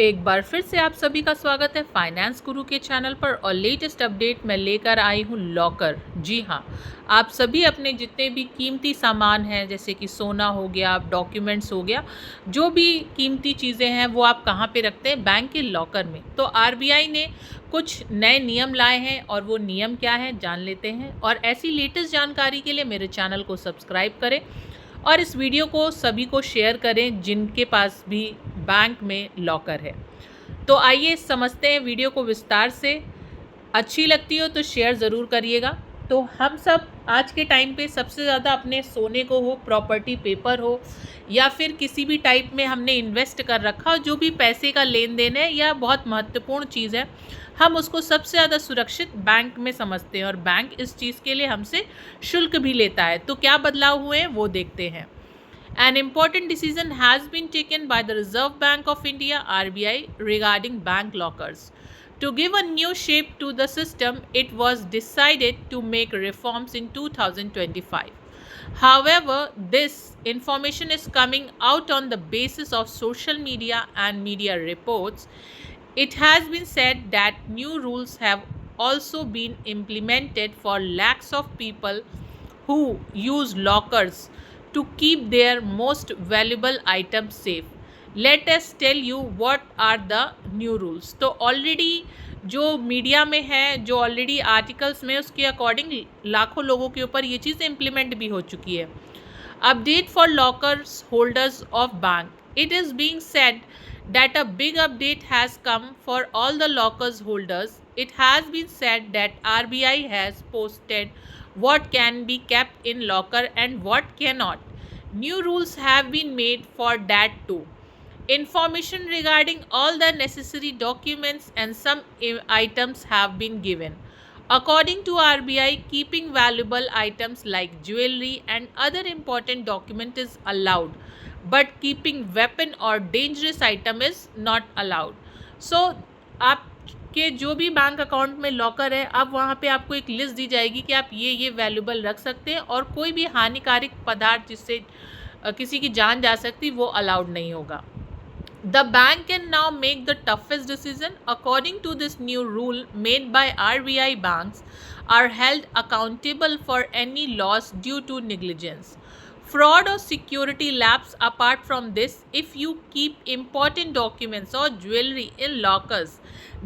एक बार फिर से आप सभी का स्वागत है फाइनेंस गुरु के चैनल पर और लेटेस्ट अपडेट मैं लेकर आई हूँ लॉकर। जी हाँ, आप सभी अपने जितने भी कीमती सामान हैं जैसे कि सोना हो गया, डॉक्यूमेंट्स हो गया, जो भी कीमती चीज़ें हैं वो आप कहाँ पे रखते हैं? बैंक के लॉकर में। तो आरबीआई ने कुछ नए नियम लाए हैं और वो नियम क्या है जान लेते हैं। और ऐसी लेटेस्ट जानकारी के लिए मेरे चैनल को सब्सक्राइब करें और इस वीडियो को सभी को शेयर करें जिनके पास भी बैंक में लॉकर है। तो आइए समझते हैं वीडियो को विस्तार से। अच्छी लगती हो तो शेयर ज़रूर करिएगा। तो हम सब आज के टाइम पे सबसे ज़्यादा अपने सोने को हो, प्रॉपर्टी पेपर हो या फिर किसी भी टाइप में हमने इन्वेस्ट कर रखा हो, जो भी पैसे का लेन देन है या बहुत महत्वपूर्ण चीज़ है, हम उसको सबसे ज़्यादा सुरक्षित बैंक में समझते हैं और बैंक इस चीज़ के लिए हमसे शुल्क भी लेता है। तो क्या बदलाव हुए हैं वो देखते हैं। An important decision has been taken by the Reserve Bank of India (RBI) regarding bank lockers. To give a new shape to the system, it was decided to make reforms in 2025. However, this information is coming out on the basis of social media and media reports. It has been said that new rules have also been implemented for lakhs of people who use lockers to keep their most valuable items safe. Let us tell you what are the new rules. तो already जो media में है, जो already articles में, उसके according लाखों लोगों के ऊपर ये चीज़ इम्प्लीमेंट भी हो चुकी है। Update for lockers holders of bank. It is being said that a big update has come for all the lockers holders. It has been said that RBI has posted what can be kept in locker and what cannot. New rules have been made for that too. Information regarding all the necessary documents and some items have been given. According to RBI, keeping valuable items like jewelry and other important document is allowed, but keeping weapon or dangerous item is not allowed. So, आपके जो भी bank account में locker है, अब वहाँ पे आपको एक लिस्ट दी जाएगी कि आप ये वैल्यूबल रख सकते हैं और कोई भी हानिकारक पदार्थ जिससे किसी की जान जा सकती वो अलाउड नहीं होगा। The bank can now make the toughest decision. According to this new rule made by RBI, banks are held accountable for any loss due to negligence, fraud or security lapse. Apart from this, if you keep important documents or jewelry in lockers,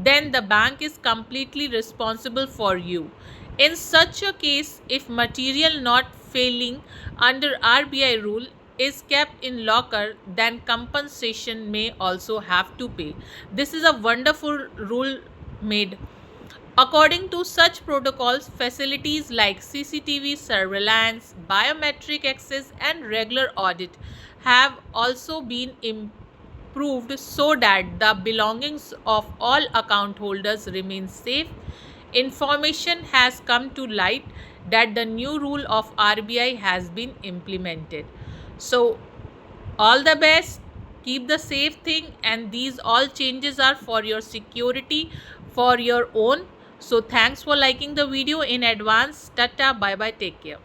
then the bank is completely responsible for you. In such a case, if material not failing under RBI rule is kept in locker, then compensation may also have to pay. This is a wonderful rule made. According to such protocols, facilities like CCTV surveillance, biometric access and regular audit have also been improved so that the belongings of all account holders remain safe. Information has come to light that the new rule of RBI has been implemented. So, all the best, keep the safe thing, and these all changes are for your security, for your own. So, thanks for liking the video in advance. Tata, bye bye, take care.